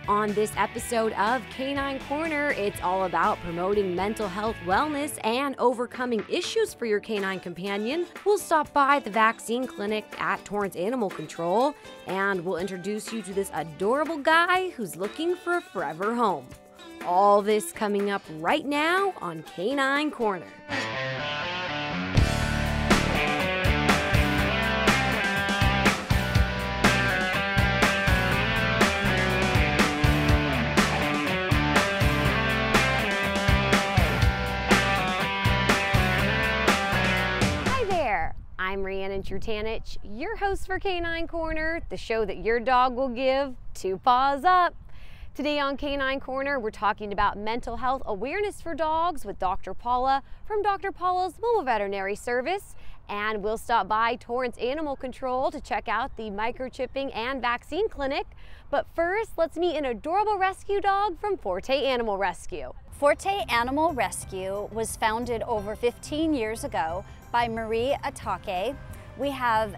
On this episode of Canine Corner, it's all about promoting mental health wellness and overcoming issues for your canine companion. We'll stop by the vaccine clinic at Torrance Animal Control, and we'll introduce you to this adorable guy who's looking for a forever home. All this coming up right now on Canine Corner. I'm Riannon Trutanich, your host for Canine Corner, the show that your dog will give 2 paws up. Today on Canine Corner, we're talking about mental health awareness for dogs with Dr. Paula from Dr. Paula's Mobile Veterinary Service. And we'll stop by Torrance Animal Control to check out the microchipping and vaccine clinic. But first, let's meet an adorable rescue dog from Forte Animal Rescue. Forte Animal Rescue was founded over 15 years ago by Marie Atake. We have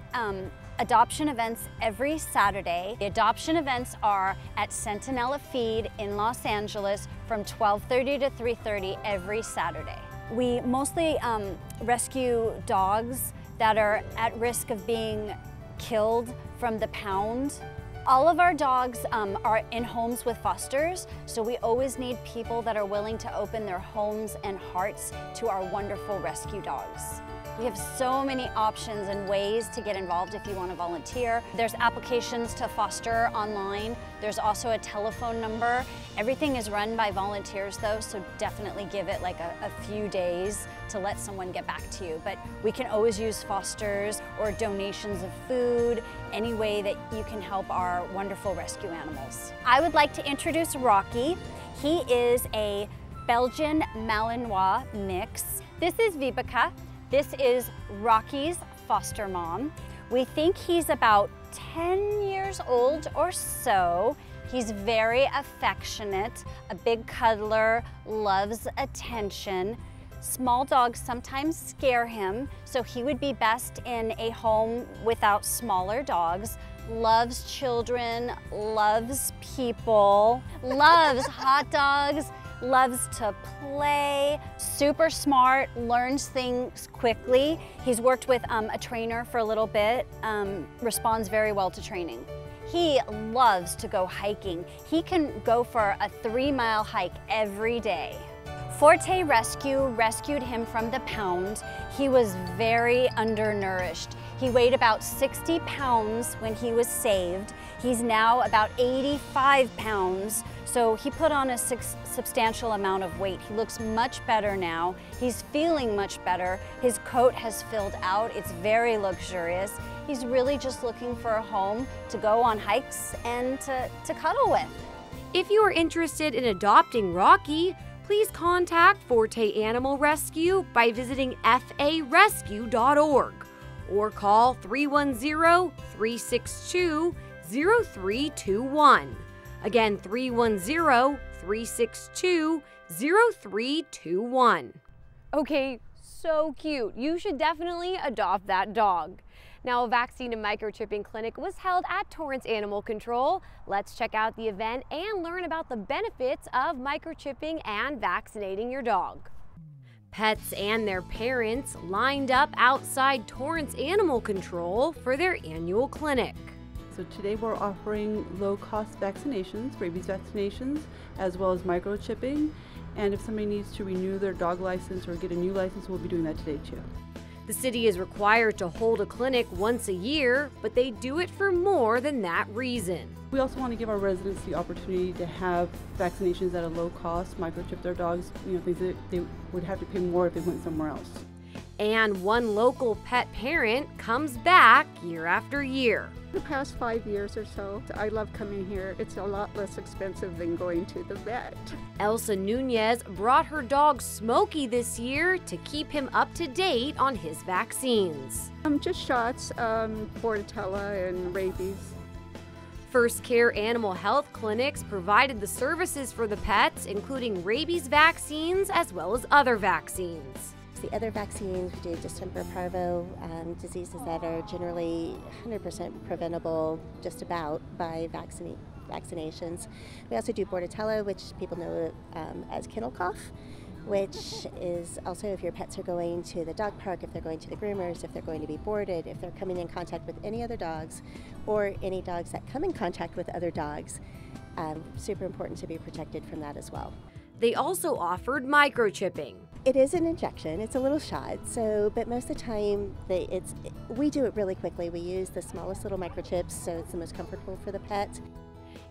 adoption events every Saturday. The adoption events are at Centinela Feed in Los Angeles from 12:30 to 3:30 every Saturday. We mostly rescue dogs that are at risk of being killed from the pound. All of our dogs are in homes with fosters, so we always need people that are willing to open their homes and hearts to our wonderful rescue dogs. We have so many options and ways to get involved if you want to volunteer. There's applications to foster online. There's also a telephone number. Everything is run by volunteers though, so definitely give it like a few days to let someone get back to you. But we can always use fosters or donations of food, any way that you can help our wonderful rescue animals. I would like to introduce Rocky. He is a Belgian Malinois mix. This is Vibeke. This is Rocky's foster mom. We think he's about 10 years old or so. He's very affectionate, a big cuddler, loves attention. Small dogs sometimes scare him, so he would be best in a home without smaller dogs. Loves children, loves people, loves hot dogs, loves to play, super smart, learns things quickly. He's worked with a trainer for a little bit, responds very well to training. He loves to go hiking. He can go for a 3-mile hike every day. Forte Rescue rescued him from the pound. He was very undernourished. He weighed about 60 pounds when he was saved. He's now about 85 pounds, so he put on a substantial amount of weight. He looks much better now. He's feeling much better. His coat has filled out. It's very luxurious. He's really just looking for a home to go on hikes and to cuddle with. If you are interested in adopting Rocky, please contact Forte Animal Rescue by visiting farescue.org or call 310-362-0321. Again, 310-362-0321. Okay, so cute. You should definitely adopt that dog. Now, a vaccine and microchipping clinic was held at Torrance Animal Control. Let's check out the event and learn about the benefits of microchipping and vaccinating your dog. Pets and their parents lined up outside Torrance Animal Control for their annual clinic. So today we're offering low-cost vaccinations, rabies vaccinations, as well as microchipping. And if somebody needs to renew their dog license or get a new license, we'll be doing that today too. The city is required to hold a clinic once a year, but they do it for more than that reason. We also want to give our residents the opportunity to have vaccinations at a low cost, microchip their dogs, things that they would have to pay more if they went somewhere else. And one local pet parent comes back year after year. The past 5 years or so, I love coming here. It's a lot less expensive than going to the vet. Elsa Nunez brought her dog Smokey this year to keep him up to date on his vaccines. Just shots, Bordetella and rabies. First Care Animal Health Clinics provided the services for the pets, including rabies vaccines as well as other vaccines. The other vaccines, we do distemper parvo, diseases that are generally 100% preventable just about by vaccine. vaccinations. We also do Bordetella, which people know as kennel cough, which is also if your pets are going to the dog park, if they're going to the groomers, if they're going to be boarded, if they're coming in contact with any other dogs, or any dogs that come in contact with other dogs. Super important to be protected from that as well. They also offered microchipping. It is an injection, it's a little shot, but most of the time we do it really quickly. We use the smallest little microchips, so it's the most comfortable for the pet.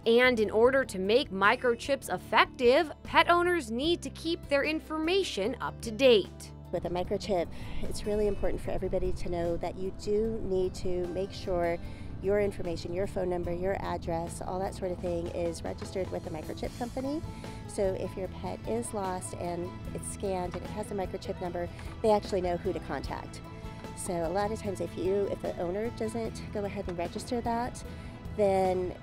And in order to make microchips effective, pet owners need to keep their information up to date. With a microchip, it's really important for everybody to know that you do need to make sure your information, your phone number, your address, all that sort of thing is registered with the microchip company. So if your pet is lost and it's scanned and it has a microchip number, they actually know who to contact. So a lot of times if the owner doesn't go ahead and register that, then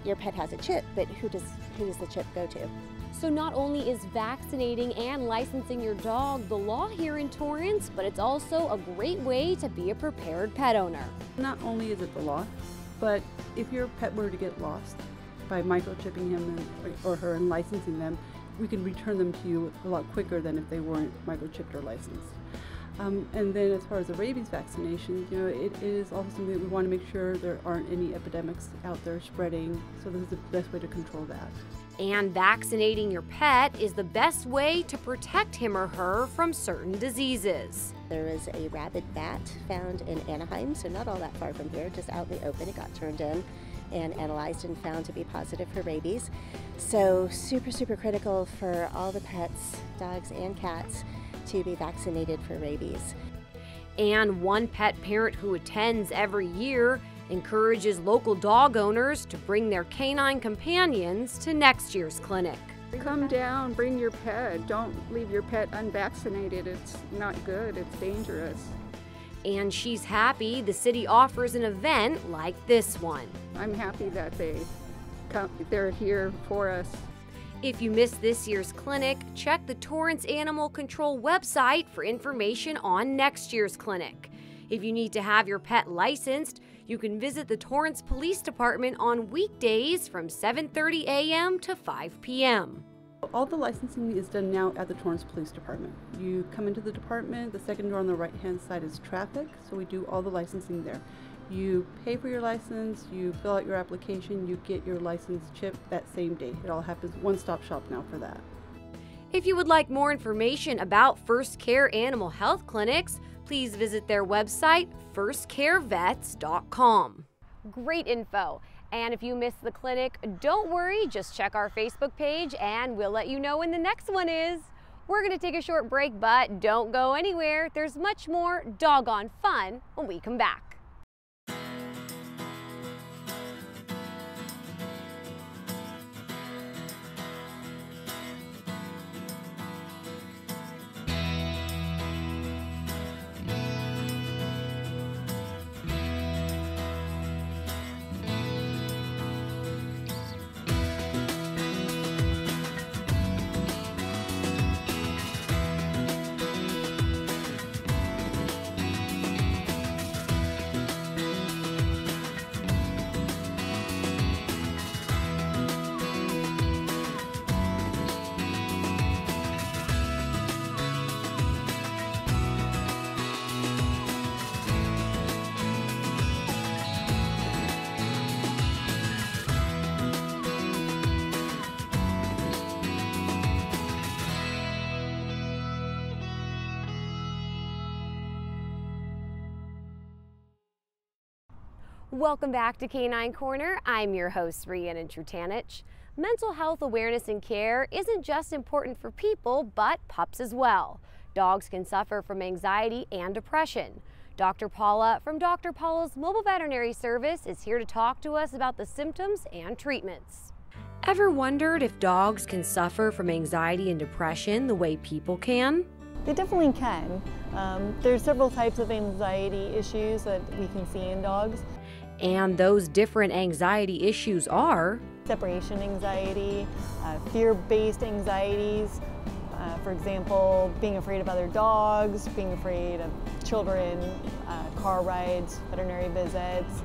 your pet has a chip, but who does the chip go to? So not only is vaccinating and licensing your dog the law here in Torrance, but it's also a great way to be a prepared pet owner. Not only is it the law, but if your pet were to get lost, by microchipping him or her and licensing them, we can return them to you a lot quicker than if they weren't microchipped or licensed. And then as far as the rabies vaccination, it is also something that we want to make sure there aren't any epidemics out there spreading, so this is the best way to control that. And vaccinating your pet is the best way to protect him or her from certain diseases. There was a rabid bat found in Anaheim, so not all that far from here, just out in the open. It got turned in and analyzed and found to be positive for rabies. So super, super critical for all the pets, dogs and cats, to be vaccinated for rabies. And one pet parent who attends every year encourages local dog owners to bring their canine companions to next year's clinic. Come down, bring your pet. Don't leave your pet unvaccinated. It's not good, it's dangerous. And she's happy the city offers an event like this one. I'm happy that they're here for us. If you missed this year's clinic, check the Torrance Animal Control website for information on next year's clinic. If you need to have your pet licensed, you can visit the Torrance Police Department on weekdays from 7:30 a.m. to 5 p.m. All the licensing is done now at the Torrance Police Department. You come into the department, the second door on the right-hand side is traffic, so we do all the licensing there. You pay for your license, you fill out your application, you get your license chip that same day. It all happens, one-stop shop now for that. If you would like more information about First Care Animal Health Clinics, please visit their website, firstcarevets.com. Great info. And if you missed the clinic, don't worry, just check our Facebook page and we'll let you know when the next one is. We're going to take a short break, but don't go anywhere. There's much more doggone fun when we come back. Welcome back to Canine Corner. I'm your host, Riannon Trutanich. Mental health awareness and care isn't just important for people, but pups as well. Dogs can suffer from anxiety and depression. Dr. Paula from Dr. Paula's Mobile Veterinary Service is here to talk to us about the symptoms and treatments. Ever wondered if dogs can suffer from anxiety and depression the way people can? They definitely can. There's several types of anxiety issues that we can see in dogs. And those different anxiety issues are separation anxiety, fear-based anxieties, for example, being afraid of other dogs, being afraid of children, car rides, veterinary visits,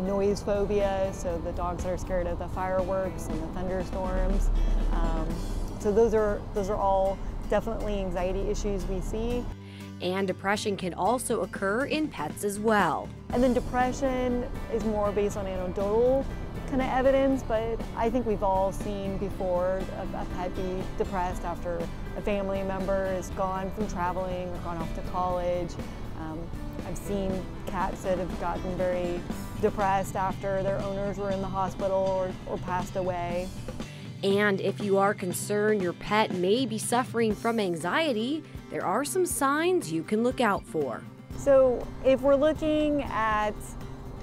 noise phobia, so the dogs that are scared of the fireworks and the thunderstorms. So those are all definitely anxiety issues we see. And depression can also occur in pets as well. And then depression is more based on anecdotal kind of evidence, but I think we've all seen before a pet be depressed after a family member is gone from traveling or gone off to college. I've seen cats that have gotten very depressed after their owners were in the hospital or passed away. And if you are concerned your pet may be suffering from anxiety, there are some signs you can look out for. So if we're looking at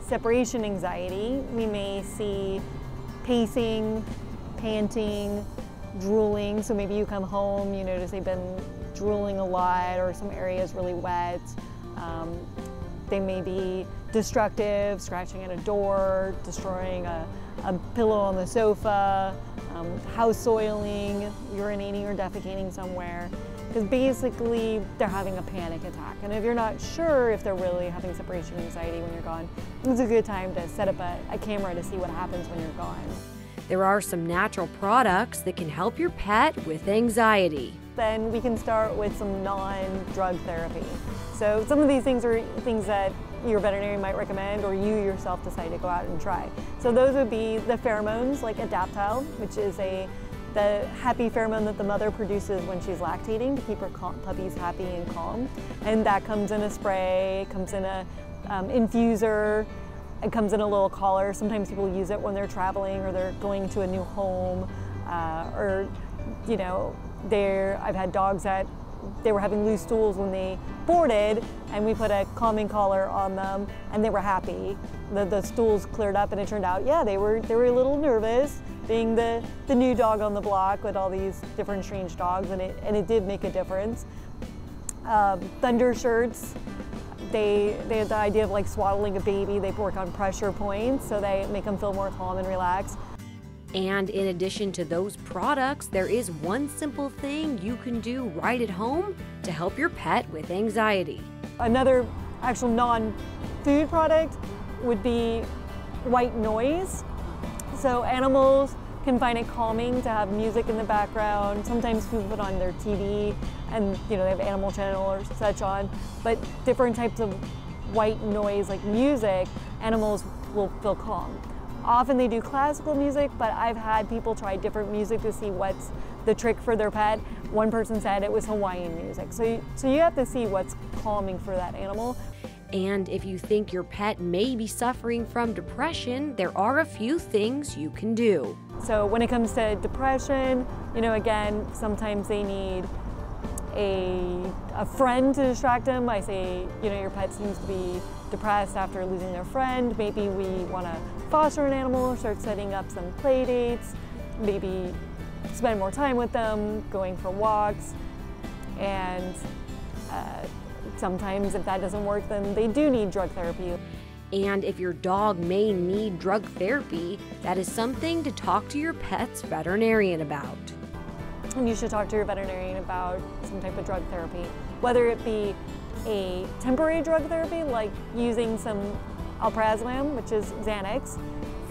separation anxiety, we may see pacing, panting, drooling. So maybe you come home, you notice they've been drooling a lot or some areas really wet. They may be destructive, scratching at a door, destroying a pillow on the sofa, house soiling, urinating or defecating somewhere. Because basically they're having a panic attack. And if you're not sure if they're really having separation anxiety when you're gone, it's a good time to set up a camera to see what happens when you're gone. There are some natural products that can help your pet with anxiety. Then we can start with some non-drug therapy. So some of these things are things that your veterinarian might recommend or you yourself decide to go out and try. So those would be the pheromones like Adaptile, which is the happy pheromone that the mother produces when she's lactating to keep her puppies happy and calm. And that comes in a spray, it comes in a infuser, it comes in a little collar. Sometimes people use it when they're traveling or they're going to a new home, or you know, I've had dogs that they were having loose stools when they boarded, and we put a calming collar on them, and they were happy. The stools cleared up, and it turned out, yeah, they were a little nervous, being the new dog on the block with all these different strange dogs, and it did make a difference. Thunder shirts, they had the idea of like swaddling a baby. They work on pressure points, so they make them feel more calm and relaxed. And in addition to those products, there is one simple thing you can do right at home to help your pet with anxiety. Another actual non-food product would be white noise. So animals can find it calming to have music in the background. Sometimes people put on their TV and they have Animal Channel or such on, but different types of white noise like music, animals will feel calm. Often they do classical music, but I've had people try different music to see what's the trick for their pet. One person said it was Hawaiian music. So you have to see what's calming for that animal. And if you think your pet may be suffering from depression, there are a few things you can do. So when it comes to depression, again, sometimes they need a friend to distract them. I say, your pet seems to be depressed after losing their friend. Maybe we want to foster an animal, start setting up some play dates, maybe spend more time with them, going for walks. And sometimes if that doesn't work, then they do need drug therapy. And if your dog may need drug therapy, that is something to talk to your pet's veterinarian about. And you should talk to your veterinarian about some type of drug therapy, whether it be a temporary drug therapy like using some alprazolam, which is Xanax,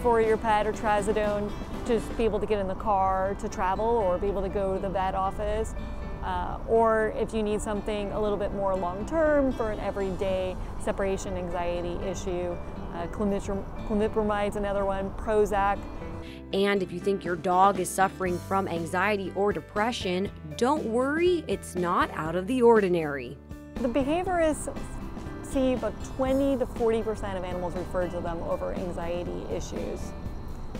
for your pet, or trazodone to just be able to get in the car to travel or be able to go to the vet office. Or if you need something a little bit more long-term for an everyday separation anxiety issue, clomipromide's another one, Prozac. And if you think your dog is suffering from anxiety or depression, don't worry, it's not out of the ordinary. The behaviorists see about 20 to 40% of animals referred to them over anxiety issues.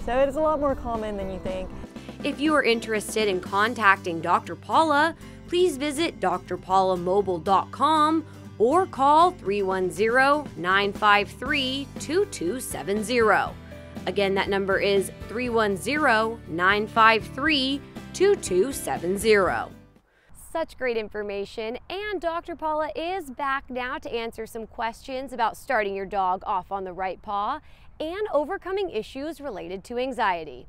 So it is a lot more common than you think. If you are interested in contacting Dr. Paula, please visit drpaulamobile.com or call 310-953-2270. Again, that number is 310-953-2270. Such great information, and Dr. Paula is back now to answer some questions about starting your dog off on the right paw and overcoming issues related to anxiety.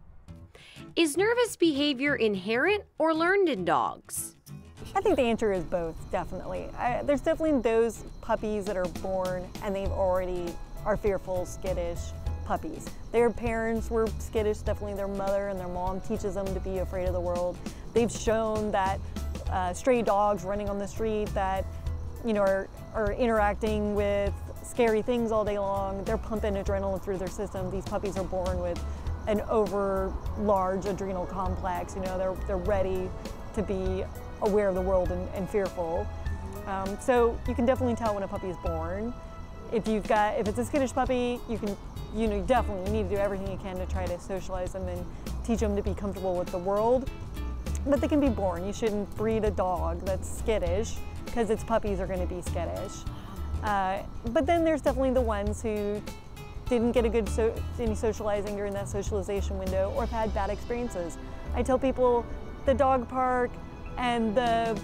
Is nervous behavior inherent or learned in dogs? I think the answer is both, definitely. There's definitely those puppies that are born and they already are fearful, skittish, puppies. Their parents were skittish, definitely their mother and their mom teaches them to be afraid of the world. They've shown that stray dogs running on the street that, you know, are interacting with scary things all day long, they're pumping adrenaline through their system. These puppies are born with an over large adrenal complex, you know, they're ready to be aware of the world and fearful. So you can definitely tell when a puppy is born. If it's a skittish puppy, you definitely need to do everything you can to try to socialize them and teach them to be comfortable with the world. But they can be born. You shouldn't breed a dog that's skittish because its puppies are going to be skittish. But then there's definitely the ones who didn't get any socializing during that socialization window or have had bad experiences. I tell people the dog park and the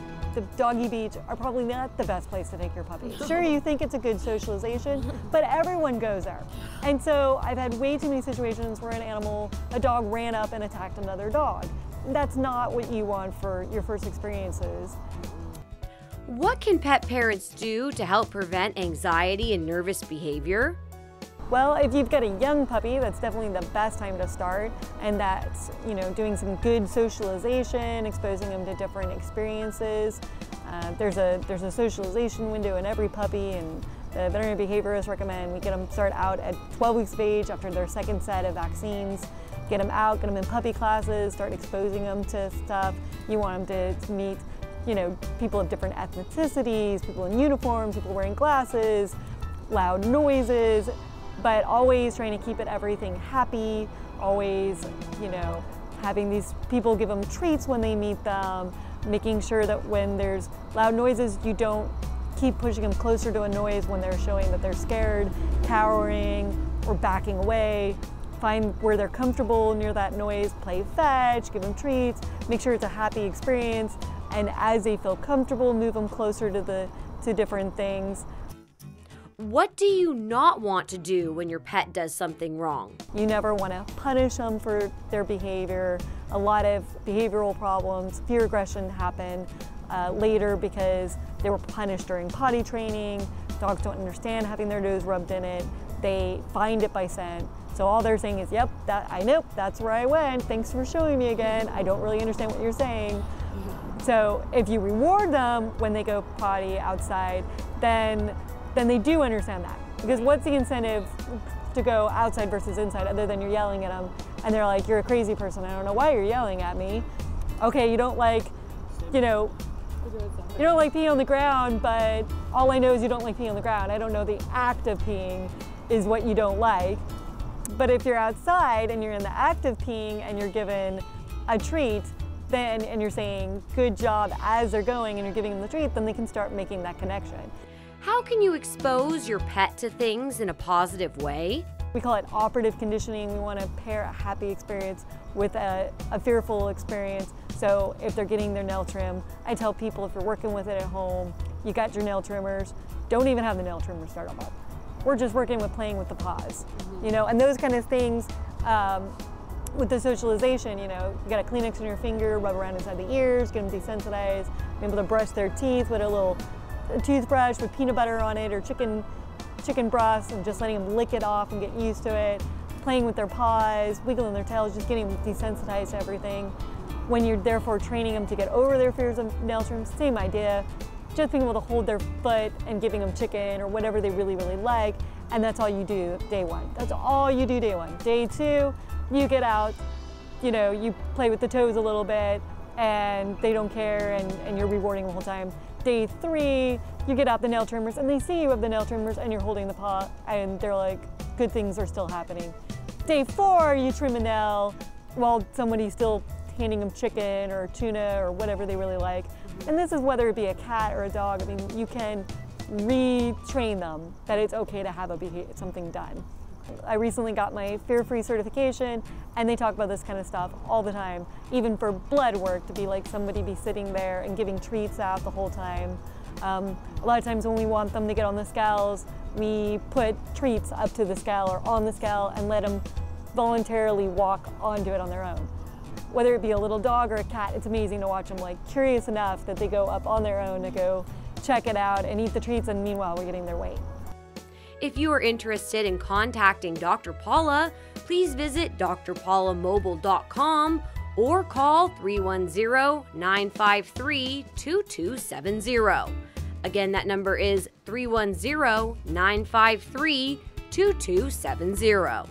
doggy beach are probably not the best place to take your puppy. Sure, you think it's a good socialization, but everyone goes there. And so I've had way too many situations where a dog ran up and attacked another dog. That's not what you want for your first experiences. What can pet parents do to help prevent anxiety and nervous behavior? Well, if you've got a young puppy, that's definitely the best time to start, and that's, you know, doing some good socialization, exposing them to different experiences. There's a socialization window in every puppy, and the veterinary behaviorists recommend we get them start out at 12 weeks of age after their second set of vaccines. Get them out, get them in puppy classes, start exposing them to stuff. You want them to meet, you know, people of different ethnicities, people in uniforms, people wearing glasses, loud noises, but always trying to keep everything happy, always, you know, having these people give them treats when they meet them, making sure that when there's loud noises, you don't keep pushing them closer to a noise when they're showing that they're scared, cowering, or backing away. Find where they're comfortable near that noise, play fetch, give them treats, make sure it's a happy experience, and as they feel comfortable, move them closer to different things. What do you not want to do when your pet does something wrong? You never want to punish them for their behavior. A lot of behavioral problems, fear aggression happen later because they were punished during potty training. Dogs don't understand having their nose rubbed in it. They find it by scent. So all they're saying is, yep, I know, that's where I went. Thanks for showing me again. I don't really understand what you're saying. So if you reward them when they go potty outside, then they do understand that. Because what's the incentive to go outside versus inside other than you're yelling at them and they're like, you're a crazy person, I don't know why you're yelling at me. Okay, you don't like, you don't like peeing on the ground, but all I know is you don't like peeing on the ground. I don't know the act of peeing is what you don't like. But if you're outside and you're in the act of peeing and you're given a treat, and you're saying good job as they're going and you're giving them the treat, then they can start making that connection. How can you expose your pet to things in a positive way? We call it operative conditioning. We want to pair a happy experience with a fearful experience. So if they're getting their nail trim, I tell people if you're working with it at home, you got your nail trimmers, don't even have the nail trimmer start them up. We're just working with playing with the paws, you know, and those kind of things. With the socialization, you know, you got a Kleenex in your finger, rub around inside the ears, get them desensitized, be able to brush their teeth with a little toothbrush with peanut butter on it or chicken broth, and just letting them lick it off and get used to it, playing with their paws, wiggling their tails, just getting them desensitized to everything. When you're therefore training them to get over their fears of nail trims, same idea, just being able to hold their foot and giving them chicken or whatever they really, really like, and that's all you do day one. That's all you do day one. Day two, you get out, you know, you play with the toes a little bit and they don't care and you're rewarding the whole time. Day three, you get out the nail trimmers and they see you have the nail trimmers and you're holding the paw and they're like, good things are still happening. Day four, you trim a nail while somebody's still handing them chicken or tuna or whatever they really like. And this is whether it be a cat or a dog. I mean, you can retrain them that it's okay to have something done. I recently got my fear-free certification and they talk about this kind of stuff all the time, even for blood work, to be like somebody be sitting there and giving treats out the whole time. A lot of times when we want them to get on the scales, we put treats up to the scale or on the scale and let them voluntarily walk onto it on their own. Whether it be a little dog or a cat, it's amazing to watch them like curious enough that they go up on their own to go check it out and eat the treats, and meanwhile we're getting their weight. If you are interested in contacting Dr. Paula, please visit drpaulamobile.com or call 310-953-2270. Again, that number is 310-953-2270.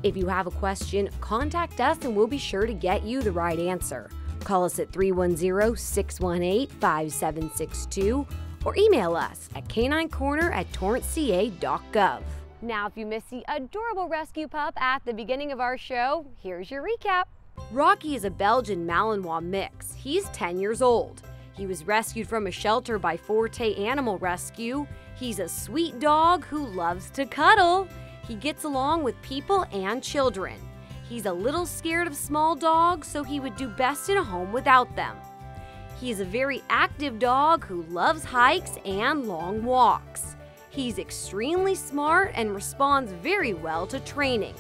If you have a question, contact us and we'll be sure to get you the right answer. Call us at 310-618-5762 or email us at caninecorner@torranceca.gov. Now, if you missed the adorable rescue pup at the beginning of our show, here's your recap. Rocky is a Belgian Malinois mix. He's 10 years old. He was rescued from a shelter by Forte Animal Rescue. He's a sweet dog who loves to cuddle. He gets along with people and children. He's a little scared of small dogs, so he would do best in a home without them. He is a very active dog who loves hikes and long walks. He's extremely smart and responds very well to training.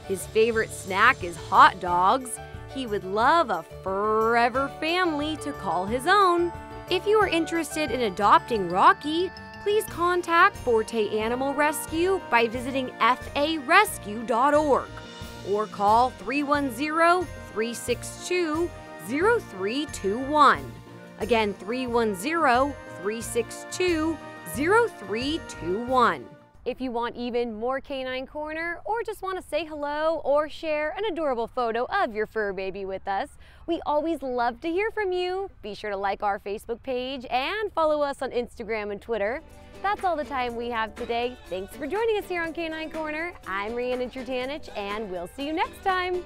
His favorite snack is hot dogs. He would love a forever family to call his own. If you are interested in adopting Rocky, please contact Forte Animal Rescue by visiting farescue.org or call 310-362-0321. Again, 310-362-0321. If you want even more Canine Corner or just want to say hello or share an adorable photo of your fur baby with us, we always love to hear from you. Be sure to like our Facebook page and follow us on Instagram and Twitter. That's all the time we have today. Thanks for joining us here on Canine Corner. I'm Riannon Trutanich, and we'll see you next time.